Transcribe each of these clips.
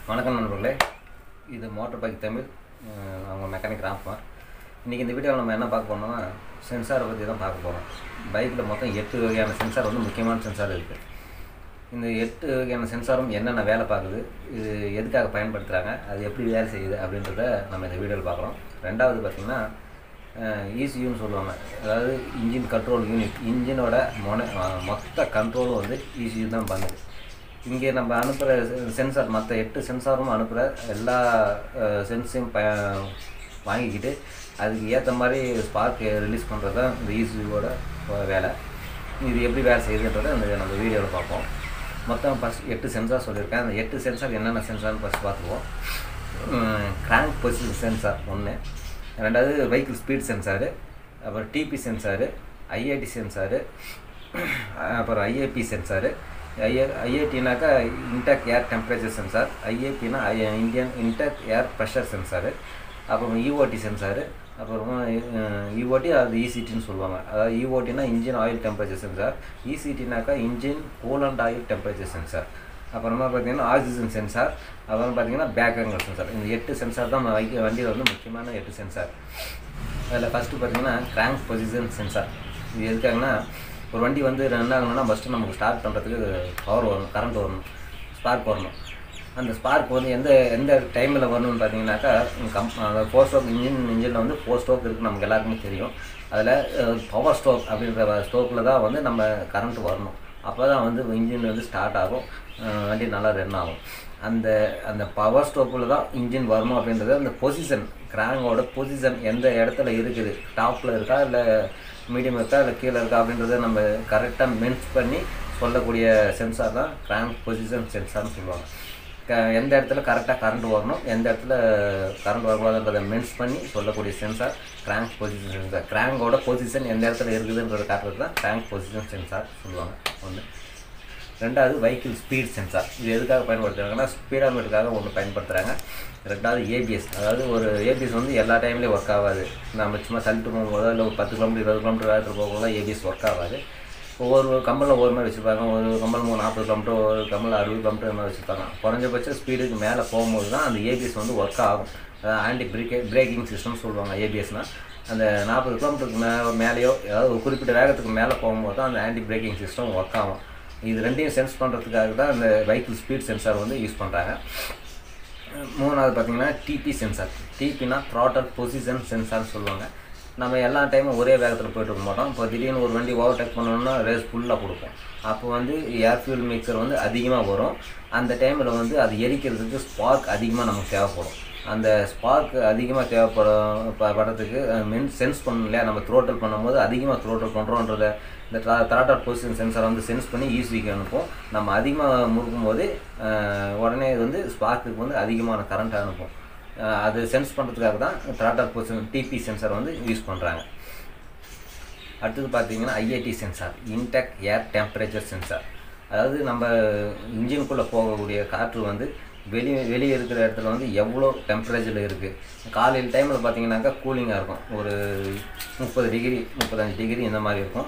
வணக்கம் நண்பர்களே, இது மோட்டர் பைக் தமிழ். அவங்க மெக்கானிக் ராம்குமார். இன்றைக்கி இந்த வீடியோவில் நம்ம என்ன பார்க்க போனோம்னா சென்சாரை பற்றி தான் பார்க்க போகிறோம். பைக்கில் மொத்தம் 8 வகையான சென்சார் முக்கியமான சென்சார் இருக்குது. இந்த 8 வகையான சென்சாரும் என்னென்ன வேலை பார்க்குது, இது எதுக்காக பயன்படுத்துகிறாங்க, அது எப்படி வேலை செய்யுது அப்படின்றத நம்ம இந்த வீடியோவில் பார்க்குறோம். ரெண்டாவது பார்த்திங்கன்னா ECUன்னு சொல்லுவாங்க, அதாவது இன்ஜின் கண்ட்ரோல் யூனிட். இன்ஜினோட மொத்த கண்ட்ரோலும் ECU தான் பண்ணுது. இங்கே நம்ம அனுப்புகிற சென்சார், மற்ற 8 சென்சாரும் அனுப்புகிற எல்லா சென்ஸையும் வாங்கிக்கிட்டு அதுக்கு ஏற்ற மாதிரி ஸ்பார்க் ரிலீஸ் பண்ணுறது தான் இந்த ECUவோட வேலை. இது எப்படி வேலை செய்யுதுன்றதை நம்ம வீடியோவில் பார்ப்போம். மொத்தம் ஃபஸ்ட் 8 சென்சார் சொல்லியிருக்கேன். அந்த 8 சென்சார் என்னென்ன சென்சார்னு ஃபஸ்ட் பார்த்துக்குவோம். கிராங்க் பொசிஷன் சென்சார் ஒன்று, ரெண்டாவது வெஹிக்கிள் ஸ்பீட் சென்சாரு, அப்புறம் டிபி சென்சாரு, IAT சென்சாரு, அப்புறம் IAP சென்சாரு. IATனாக்கா இன்டேக் ஏர் டெம்பரேச்சர் சென்சார், IAPனா Indian intake air pressure sensor, அப்புறம் EOT சென்சாரு, அப்புறமா EOT அது ECTன்னு சொல்லுவாங்க. அதாவது EOTனா இன்ஜின் ஆயில் டெம்பரேச்சர் சென்சார், ECTனாக்கா engine coolant oil temperature sensor. அப்புறமா பார்த்திங்கன்னா ஆக்சிஜன் சென்சார், அப்புறம் பார்த்திங்கன்னா பேக் ஆங்கிள் சென்சார். இந்த 8 சென்சார் தான் வண்டியில் முக்கியமான 8 சென்சார். அதில் ஃபஸ்ட்டு பார்த்திங்கன்னா கிராங்க் பொசிஷன் சென்சார். இது எதுக்காகனா, ஒரு வண்டி என்ன ஆகணும்னா ஃபஸ்ட்டு நமக்கு ஸ்டார்ட் பண்ணுறதுக்கு பவர் வரணும், கரண்ட் வரணும், ஸ்பார்க் வரணும். அந்த ஸ்பார்க் எந்த டைமில் வரணும்னு பார்த்தீங்கன்னாக்கா, அந்த 4 ஸ்ட்ரோக் இன்ஜினில் 4 ஸ்ட்ரோக் இருக்குது, நமக்கு எல்லாருக்குமே தெரியும். அதில் பவர் ஸ்ட்ரோக் அப்படின்ற ஸ்ட்ரோக்கில் தான் நம்ம கரண்ட் வரணும். அப்போ தான் இன்ஜின் ஸ்டார்ட் ஆகும், வண்டி நல்லா ரன் ஆகும். அந்த பவர் ஸ்ட்ரோக்கில் தான் இன்ஜின் வரணும் அப்படின்றது அந்த பொசிஷன், கிராங்கோட பொசிஷன் எந்த இடத்துல இருக்குது, டாப்பில் இருக்கா இல்லை மீடியம் இருக்கா இல்லை கீழே இருக்கா அப்படின்றத நம்ம கரெக்டாக மென்ஸ் பண்ணி சொல்லக்கூடிய சென்சார் தான் கிராங்க் பொசிஷன் சென்சார்னு சொல்லுவாங்க. எந்த இடத்துல கரெக்டாக கரண்ட் வரணும், எந்த இடத்துல கரண்ட் வரக்கூடாதுன்றதை மென்ஸ் பண்ணி சொல்லக்கூடிய சென்சார் கிராங்க் பொசிஷன் சென்சார். கிராங்கோட பொசிஷன் எந்த இடத்துல இருக்குதுன்றதை காட்டுறது தான் கிராங்க் பொசிஷன் சென்சார் சொல்லுவாங்க. ஒன்று. ரெண்டாவது வெஹிக்கிள் ஸ்பீட் சென்சார். இது எதுக்காக பயன்படுத்துகிறாங்கன்னா, ஸ்பீடாமீட்டருக்காக ஒன்று பயன்படுத்துகிறாங்க. ரெண்டாவது ABS. அதாவது ஒரு ABS எல்லா டைம்லேயும் ஒர்க் ஆகாது. நம்ம சும்மா தள்ளிட்டு போகும்போதோ இல்லை ஒரு 10 கிலோமீட்டர் 20 கிலோமீட்டர் வேகத்தில் போகும்போது ABS ஒர்க் ஆகாது. ஒவ்வொரு கம்பலில் ஒவ்வொரு மாதிரி வச்சுருப்பாங்க. ஒரு கம்பல் 40 கிலோமீட்டர், ஒரு கம்பல் 60 கிலோமீட்டர் மாதிரி வச்சுருப்பாங்க. குறைஞ்சபட்ச ஸ்பீடுக்கு மேலே போகும்போது தான் அந்த ABS ஒர்க் ஆகும். அதாவது ஆன்டி பிரேக்கிங் சிஸ்டம் சொல்லுவாங்க. ABSனால் அந்த 40 கிலோமீட்டருக்கு மேலேயோ ஏதாவது ஒரு குறிப்பிட்ட வேகத்துக்கு மேலே போகும்போது தான் அந்த ஆன்டி பிரேக்கிங் சிஸ்டம் ஒர்க் ஆகும். இது ரெண்டையும் சென்ஸ் பண்ணுறதுக்காக தான் அந்த வெஹிக்கிள் ஸ்பீட் சென்சார் யூஸ் பண்ணுறாங்க. மூணாவது பார்த்திங்கன்னா டிபி சென்சார். டிபினா த்ராட்டல் பொசிஷன் சென்சார்னு சொல்லுவாங்க. நம்ம எல்லா டைமும் ஒரே வேகத்தில் போய்ட்டு இருக்க மாட்டோம். இப்போ திடீர்னு ஒரு வண்டி ஓவர்டேக் பண்ணணும்னா ரேஸ் ஃபுல்லாக கொடுப்போம். அப்போ ஏர் ஃபியூல் மிக்சர் அதிகமாக வரும். அந்த டைமில் அது எரிக்கிறதுக்கு ஸ்பார்க் அதிகமாக நமக்கு தேவைப்படும். அந்த ஸ்பார்க் அதிகமாக படுறதுக்கு சென்ஸ் பண்ணணும் இல்லையா, நம்ம த்ரோட்டல் பண்ணும்போது அதிகமாக த்ரோட்டல் பண்ணுறோன்றதை இந்த த்ராட்டல் பொசிஷன் சென்சார் சென்ஸ் பண்ணி ECUக்கு அனுப்பும். நம்ம அதிகமாக முறுக்கும் போது உடனே ஸ்பார்க்குக்கு அதிகமான கரண்ட் அனுப்பும். அது சென்ஸ் பண்ணுறதுக்காக தான் throttle position TP sensor use பண்ணுறாங்க. அடுத்தது பார்த்திங்கன்னா IAT sensor, intake air temperature sensor. அதாவது நம்ம இன்ஜினுக்குள்ளே போகக்கூடிய காற்று வெளியே இருக்கிற இடத்துல எவ்வளோ டெம்பரேச்சரில் இருக்குது. காலையில் டைமில் பார்த்திங்கனாக்கா கூலிங்காக இருக்கும், ஒரு 30 டிகிரி 35 டிகிரி இந்த மாதிரி இருக்கும்.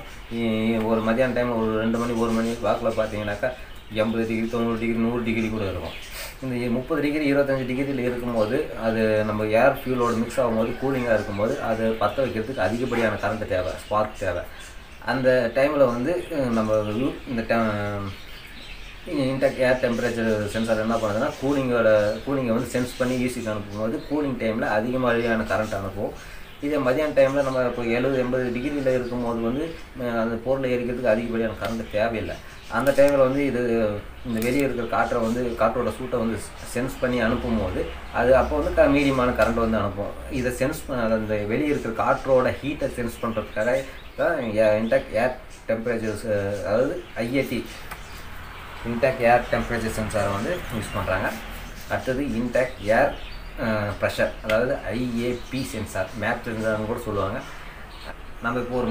ஒரு மதியான டைமில் ஒரு 2 மணி 1 மணி வாக்கில் பார்த்திங்கனாக்கா 80 டிகிரி 90 டிகிரி 100 டிகிரி கூட இருக்கும். இந்த 30 டிகிரி 25 டிகிரியில் இருக்கும்போது அது நம்ம ஏர் ஃபியூலோடு மிக்ஸ் ஆகும்போது கூலிங்காக இருக்கும்போது அது பற்ற வைக்கிறதுக்கு அதிகப்படியான கரண்ட் தேவை, ஸ்பார்க் தேவை. அந்த டைமில் நம்ம இந்த இன்டேக் ஏர் டெம்பரேச்சர் சென்சார் என்ன பண்ணுதுன்னா கூலிங்கை சென்ஸ் பண்ணி ECUக்கு அனுப்பும்போது கூலிங் டைமில் அதிகமாதிரியான கரண்ட் அனுப்பும். இதே மதியான டைமில் நம்ம இப்போ 70-80 டிகிரியில் இருக்கும்போது அந்த பொருளை எரிக்கிறதுக்கு அதிகப்படியான கரண்ட் தேவையில்லை. அந்த டைமில் இது இந்த வெளியே இருக்கிற காற்றோட சூட்டை சென்ஸ் பண்ணி அனுப்பும்போது அது அப்போ மீடியமான கரண்ட் அனுப்பும். இதை அந்த வெளியே இருக்கிற காற்றோட ஹீட்டை சென்ஸ் பண்ணுறதுக்காக தான் இன்டேக் ஏர் டெம்பரேச்சர்ஸ், அதாவது IAT இன்டேக் ஏர் டெம்பரேச்சர் சென்சாரை யூஸ் பண்ணுறாங்க. அடுத்தது இன்டேக் ஏர் ப்ரெஷர், அதாவது IAP சென்சார், மேப் சென்சார்னு கூட சொல்லுவாங்க. நம்ம இப்போ ஒரு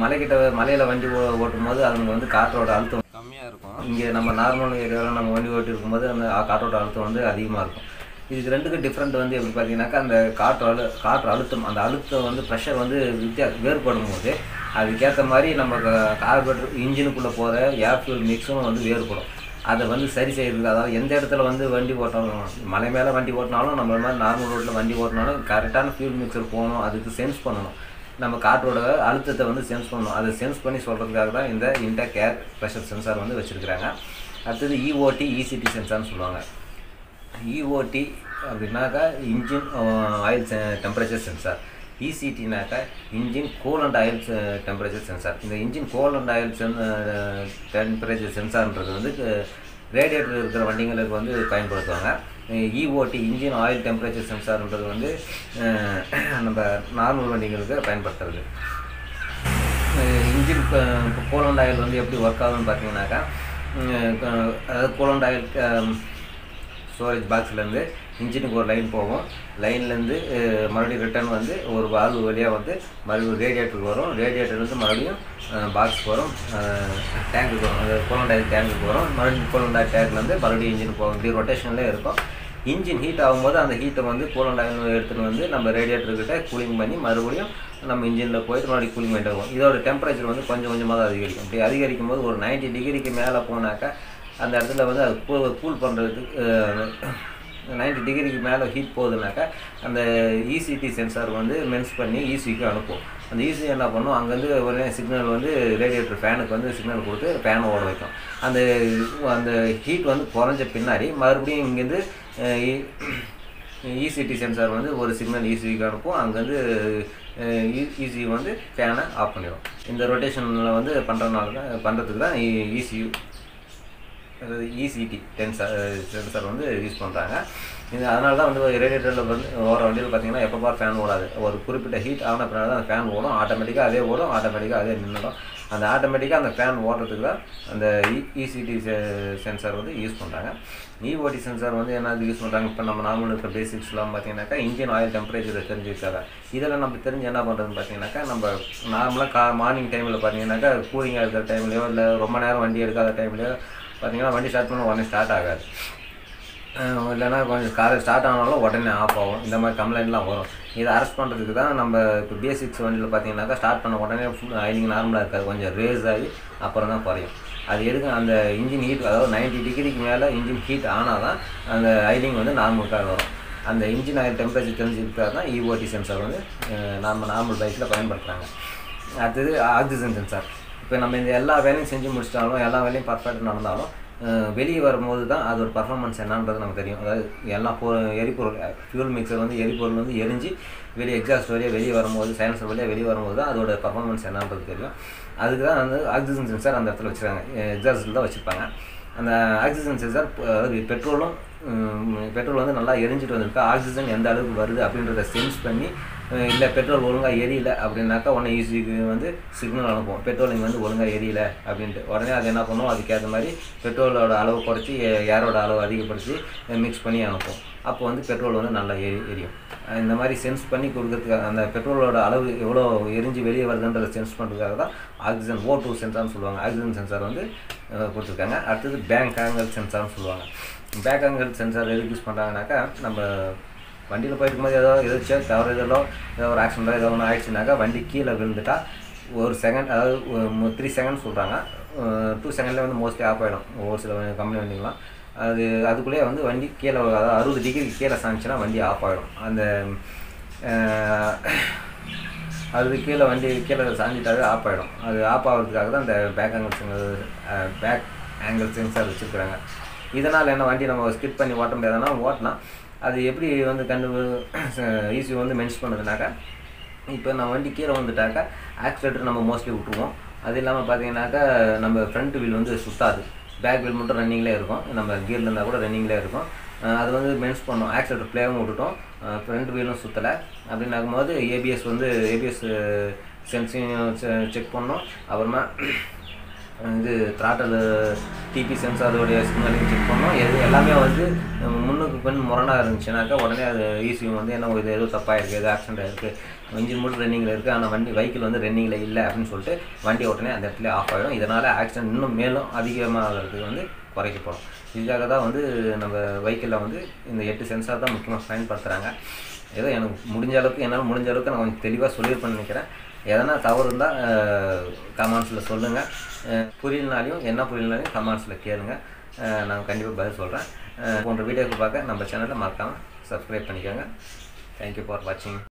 மலையில் வண்டி ஓட்டும் போது அது காற்றோட அழுத்தம் கம்மியாக இருக்கும். இங்கே நம்ம நார்மல் ஏரியாவில் நம்ம வண்டி ஓட்டி இருக்கும்போது அந்த காற்றோட அழுத்தம் அதிகமாக இருக்கும். இதுக்கு ரெண்டுக்கும் டிஃப்ரெண்ட் எப்படி பார்த்தீங்கன்னாக்கா, அந்த காற்று அழுத்தம், அந்த அழுத்தம் ப்ரெஷர் வேறுபடும் போது அதுக்கேற்ற மாதிரி நம்ம கார்பரேட்டர் இன்ஜினுக்குள்ளே போகிற ஏர் ஃபியூல் மிக்ஸும் வேறுபடும். அதை வந்து சரி செய்கிறது. அதாவது எந்த இடத்துல வந்து வண்டி ஓட்டணும், மலை மேலே வண்டி ஓட்டினாலும் நம்ம மாதிரி நார்மல் ரோட்டில் வண்டி ஓட்டினாலும் கரெக்டான ஃபியூல் மிக்சர் போகணும், அதுக்கு சென்ஸ் பண்ணணும். நம்ம காற்றோட அழுத்தத்தை வந்து சென்ஸ் பண்ணணும். அதை சென்ஸ் பண்ணி சொல்கிறதுக்காக தான் இந்த இன்டேக் ஏர் ப்ரெஷர் சென்சார் வந்து வச்சுருக்கிறாங்க. அடுத்தது இஓடி இசிடி சென்சார்னு சொல்லுவாங்க. இஓடி அப்படின்னாக்கா இன்ஜின் ஆயில் டெம்பரேச்சர் சென்சார். இசிடினாக்கா engine coolant oil temperature sensor. இந்த engine coolant oil temperature சென்சார்ன்றது வந்து ரேடியேட்டர் இருக்கிற வண்டிங்களுக்கு வந்து பயன்படுத்துவாங்க. இஓடி இன்ஜின் ஆயில் டெம்பரேச்சர் சென்சார்ன்றது வந்து நம்ம நார்மல் வண்டிங்களுக்கு பயன்படுத்துறது. இன்ஜின் கூல் அண்ட் ஆயில் வந்து எப்படி ஒர்க் ஆகுதுன்னு பார்த்தீங்கன்னாக்கா, அதாவது கூல் அண்ட் ஆயில் ஸ்டோரேஜ் பாக்ஸ்லேருந்து இன்ஜினுக்கு ஒரு லைன் போகும். லைன்லேருந்து மறுபடியும் ரிட்டர்ன் வந்து ஒரு வால்வு வழியாக வந்து மறுபடியும் ரேடியேட்டருக்கு வரும். ரேடியேட்டர்லேருந்து மறுபடியும் பாக்ஸுக்கு வரும், டேங்குக்கு வரும், அது கூலண்ட் ஆயில் டேங்குக்கு வரும். மறுபடியும் கூலண்ட் ஆயில் டேங்க்லேருந்து மறுபடியும் இன்ஜினுக்கு போகும். இப்படி ரொட்டேஷன்லேயே இருக்கும். இன்ஜின் ஹீட் ஆகும்போது அந்த ஹீட்டை வந்து கூலண்ட் ஆயில் எடுத்துகிட்டு வந்து நம்ம ரேடியேட்டர்கிட்ட கூலிங் பண்ணி மறுபடியும் நம்ம இன்ஜினில் போயிட்டு மறுபடியும் கூலிங் பண்ணிட்டு இருக்கும். இதோட டெம்பரேச்சர் வந்து கொஞ்சம் கொஞ்சமாக தான் அதிகரிக்கும். இப்படி அதிகரிக்கும் போது ஒரு 90 டிகிரிக்கு மேலே போனாக்கா அந்த இடத்துல வந்து அது கூல் பண்ணுறதுக்கு 90 டிகிரிக்கு மேலே ஹீட் போகுதுனாக்கா அந்த இசிடி சென்சார் வந்து மென்ஸ் பண்ணி இசிக்கு அனுப்பும். அந்த இசி என்ன பண்ணும், அங்கேருந்து உடனே சிக்னல் வந்து ரேடியேட்டர் ஃபேனுக்கு வந்து சிக்னல் கொடுத்து ஃபேனை ஓட வைக்கும். அந்த அந்த ஹீட் வந்து குறைஞ்ச பின்னாடி மறுபடியும் இங்கேருந்து இசிடி சென்சார் வந்து ஒரு சிக்னல் இசிக்கு அனுப்பும். அங்கேருந்து இசி வந்து ஃபேனை ஆஃப் பண்ணிடும். இந்த ரொட்டேஷனில் வந்து பண்ணுறதுக்கு தான் இசியூ அதாவது இசிடி சென்சார் வந்து யூஸ் பண்ணுறாங்க. இது அதனால தான் வந்து ரேடியேட்டரில் வந்து ஓர வண்டியில் பார்த்தீங்கன்னா எப்போ ஃபேன் ஓடாது. ஒரு குறிப்பிட்ட ஹீட் ஆன பின்னாடி தான் அந்த ஃபேன் ஓடும். ஆட்டோமேட்டிக்காக அதே ஓடும், ஆட்டோமேட்டிக்காக அதே நின்றுடும். அந்த ஆட்டோமேட்டிக்காக அந்த ஃபேன் ஓடுறதுக்கு தான் அந்த இசிடி சென்சார் வந்து யூஸ் பண்ணுறாங்க. இஓடி சென்சார் வந்து என்ன யூஸ் பண்ணுறாங்க, இப்போ நம்ம நார்மல் இருக்கிற பேசிக்ஸ்லாம் பார்த்தீங்கன்னாக்கா இன்ஜின் ஆயில் டெம்பரேச்சர் தெரிஞ்சுருக்காங்க. இதெல்லாம் நம்ம தெரிஞ்சு என்ன பண்ணுறதுன்னு பார்த்தீங்கன்னாக்கா, நம்ம நார்மலாக மார்னிங் டைமில் பார்த்தீங்கன்னாக்கா கூலிங்காக இருக்கிற டைம்லையோ இல்லை ரொம்ப நேரம் வண்டி எடுக்காத டைம்லையோ பார்த்தீங்கன்னா வண்டி ஸ்டார்ட் பண்ண உடனே ஸ்டார்ட் ஆகாது. இல்லைனா கொஞ்சம் காலையில் ஸ்டார்ட் ஆனாலும் உடனே ஆஃப் ஆகும். இந்த மாதிரி கம்ப்ளைண்ட்லாம் வரும். இதை அரெஸ்ட் பண்ணுறதுக்கு தான் நம்ம இப்போ பேசிக்ஸ் வண்டியில் பார்த்தீங்கன்னாக்கா ஸ்டார்ட் பண்ண உடனே ஃபுல் ஐலிங் நார்மலாக இருக்காது, கொஞ்சம் ரேஸ் ஆகி அப்புறம் தான் குறையும். அது எதுக்கு, அந்த இன்ஜின் ஹீட் அதாவது 90 டிகிரிக்கு மேலே இன்ஜின் ஹீட் ஆனால் தான் அந்த ஐலிங் வந்து நார்மலுக்காக வரும். அந்த இன்ஜின் ஆயில் டெம்பரேச்சர் தெரிஞ்சுக்கிட்டால் தான் இஓடி சென்சார் வந்து நம்ம நார்மல் பைக்கில் பயன்படுத்துகிறாங்க. அடுத்தது ஆக்சிஜன் சென்சார். இப்போ நம்ம இந்த எல்லா வேலையும் செஞ்சு முடிச்சிட்டாலும் எல்லா வேலையும் பர்ஃபெக்டாக நடந்தாலும் வெளியே வரும்போது தான் அதோட பர்ஃபார்மன்ஸ் என்னன்றது நமக்கு தெரியும். அதாவது எல்லாம் எரிபொருள் ஃபியூல் மிக்சர் வந்து எரிபொருள் வந்து எரிஞ்சு வெளியே எக்ஸாஸ்ட் வழியாக வெளியே வரும்போது சைலன்சர் வழியாக வெளியே வரும்போது தான் அதோட பர்ஃபார்மன்ஸ் என்னன்றது தெரியும். அதுக்கு தான் வந்து ஆக்சிஜன் சென்சார் அந்த இடத்துல வச்சுருக்காங்க, எக்ஸாஸ்ட்டில் தான் வச்சுருப்பாங்க. அந்த ஆக்சிஜன் சென்சார் அதாவது பெட்ரோல் வந்து நல்லா எரிஞ்சிட்டு வந்திருக்கு, ஆக்சிஜன் எந்த அளவுக்கு வருது அப்படின்றத சென்ஸ் பண்ணி, இல்லை பெட்ரோல் ஒழுங்காக எரியலை அப்படின்னாக்கா உடனே ஈஸிக்கு வந்து சிக்னல் அனுப்பும், பெட்ரோல் இங்கே வந்து ஒழுங்காக எரியலை அப்படின்ட்டு. உடனே அது என்ன பண்ணும், அதுக்கேற்ற மாதிரி பெட்ரோலோட அளவு குறைச்சி ஏரோட அளவு அதிகப்படுத்தி மிக்ஸ் பண்ணி அனுப்பும். அப்போ வந்து பெட்ரோல் வந்து நல்லா எரியும். இந்த மாதிரி சென்ஸ் பண்ணி கொடுக்கறதுக்காக, அந்த பெட்ரோலோட அளவு எவ்வளோ எரிஞ்சு வெளியே வருதுன்றதை சென்ஸ் பண்ணுறதுக்காக தான் ஆக்சிஜன் O2 சென்சார்னு சொல்லுவாங்க. ஆக்சிஜன் சென்சார் வந்து கொடுத்துருக்காங்க. அடுத்தது பேங்க் ஆங்கிள் சென்சார்னு சொல்லுவாங்க. பேக் ஆங்கிள் சென்சார் எதுக்கு யூஸ் பண்ணுறாங்கனாக்கா, நம்ம வண்டியில் போயிட்டு இருக்கும்போது எதாச்சும் தவறு ஏதோ ஒரு ஆக்சிடென்ட்டோ ஏதோ ஒன்று ஆயிடுச்சுனாக்கா வண்டி கீழே விழுந்துட்டா ஒரு செகண்ட், அதாவது 3 செகண்ட் சொல்கிறாங்க, 2 செகண்ட்லேயே வந்து மோஸ்ட்லி ஆஃப் ஆகிடும் ஒரு சில கம்பெனி வண்டிங்களாம். அதுக்குள்ளேயே வந்து வண்டி கீழே, அதாவது 60 டிகிரிக்கு கீழே சாஞ்சிச்சுன்னா வண்டி ஆஃப் ஆகிடும். அந்த 60 கீழே வண்டி கீழே சாஞ்சிட்டாவே ஆஃப் ஆகிடும். அது ஆஃப் ஆகிறதுக்காக தான் இந்த பேக் ஆங்கிள் சென்சார் வச்சுருக்குறாங்க. இதனால் என்ன, வண்டி நம்ம ஸ்கிப் பண்ணி ஓட்ட முடியாதுன்னா ஓட்டலாம். அது எப்படி வந்து ஈஸி வந்து மென்ஷன் பண்ணுதுனாக்கா, இப்போ நம்ம வண்டி கீழே வந்துட்டாக்கா ஆக்சிலேட்டர் நம்ம மோஸ்ட்லி விட்டுருவோம். அது இல்லாமல் பார்த்தீங்கன்னாக்கா நம்ம ஃப்ரண்ட் வீல் வந்து சுத்தாது, பேக் வீல் மட்டும் ரன்னிங்லேயே இருக்கும். நம்ம கியரில் இருந்தால் கூட ரன்னிங்லேயே இருக்கும். அது வந்து மென்ஸ் பண்ணோம், ஆக்சிலேட்டர் ப்ளேவும் விட்டுட்டோம், ஃப்ரண்ட் வீலும் சுற்றலை அப்படின்னாக்கும் போது ஏபிஎஸ் சென்சிங் செக் பண்ணோம். அப்புறமா இது த்ராட்டல் டிபி சென்சாரோடைய சிக்னலையும் செக் பண்ணோம். எல்லாமே வந்து முன்னுக்கு பின் முரணாக இருந்துச்சுனாக்கா உடனே அது ஈஸியும் வந்து என்ன இது ஏதோ தப்பாக இருக்குது, ஏதோ ஆக்சிடென்ட் ஆகிருக்கு, இன்ஜின் மட்டும் ரன்னிங்கில் இருக்குது ஆனால் வெஹிக்கிள் வந்து ரன்னிங்கில் இல்லை அப்படின்னு சொல்லிட்டு வண்டி உடனே அந்த இடத்துல ஆஃப் ஆகிடும். இதனால் ஆக்சிடென்ட் இன்னும் மேலும் அதிகமாகிறதுக்கு வந்து குறைக்கப்படும். இதுக்காக தான் வந்து நம்ம வெஹிக்கிளில் வந்து இந்த 8 சென்சார் தான் முக்கியமாக பயன்படுத்துகிறாங்க. ஏதோ எனக்கு என்னால் முடிஞ்ச அளவுக்கு நான் கொஞ்சம் தெளிவாக சொல்லியிருப்பேன்னு நினைக்கிறேன். எதனா தவறு இருந்தால் கமெண்ட்ஸில் சொல்லுங்கள். புரியலனாலையும் என்ன புரியலனாலையும் கமெண்ட்ஸில் கேளுங்க, நான் கண்டிப்பாக பதில் சொல்கிறேன். போன்ற வீடியோக்கு பார்க்க நம்ம சேனலை மறக்காமல் சப்ஸ்கிரைப் பண்ணிக்கோங்க. தேங்க்யூ ஃபார் வாட்சிங்.